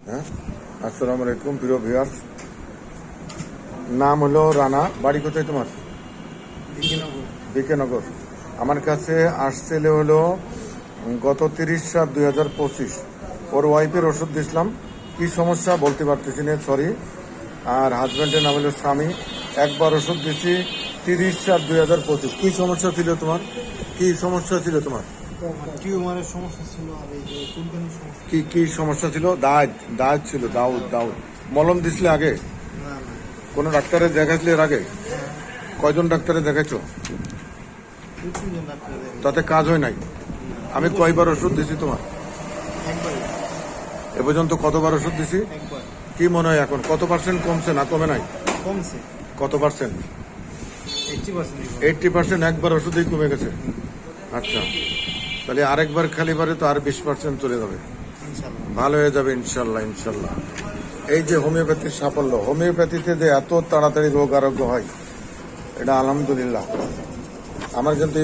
হ্যাঁ, আসসালামু আলাইকুম প্রিয় ভিউয়ার্স। নাম হলো রানা, বাড়ি কোথায় তোমার? বিকেনগর। আমার কাছে আসছিল হলো গত 30/7/2025। ওর ওয়াইফের ওষুধ দিছিলাম, কি সমস্যা বলতে পারতেছি না, সরি। আর হাজব্যান্ডের নাম হলো স্বামী। একবার ওষুধ দিছি 30/7/2025। কি সমস্যা ছিল তোমার? কি সমস্যা ছিল তোমার? টিউমারের সমস্যা ছিল আর এই যে চুলকানির সমস্যা। কি কি সমস্যা ছিল? দাঁত ছিল, দাউদ। মলম দিছিলে আগে? না না, কোনো ডাক্তারে দেখাইছিলে এর আগে? কয়জন ডাক্তারে দেখাইছো? প্রতিদিন ডাক্তার দেখি। তাতে কাজ হয় নাই? আমি কয়বার ওষুধ দিছি তোমার একবারই, এ পর্যন্ত? কতবার ওষুধ দিছি? একবার কি মনে হয় এখন কত পার্সেন্ট কমছে না কমে নাই? কমছে, কত পার্সেন্ট? 80%। 80%। একবার ওষুধেই কমে গেছে। আচ্ছা, তাহলে আরেকবার খালিবারে তো আর 20% চলে যাবে, ইনশাল্লাহ। ভালো হয়ে যাবে ইনশাল্লাহ ইনশাল্লাহ। এই যে হোমিওপ্যাথির সাফল্য, হোমিওপ্যাথিতে যে এত তাড়াতাড়ি রোগ আরোগ্য হয়, এটা আলহামদুলিল্লাহ। আমার কিন্তু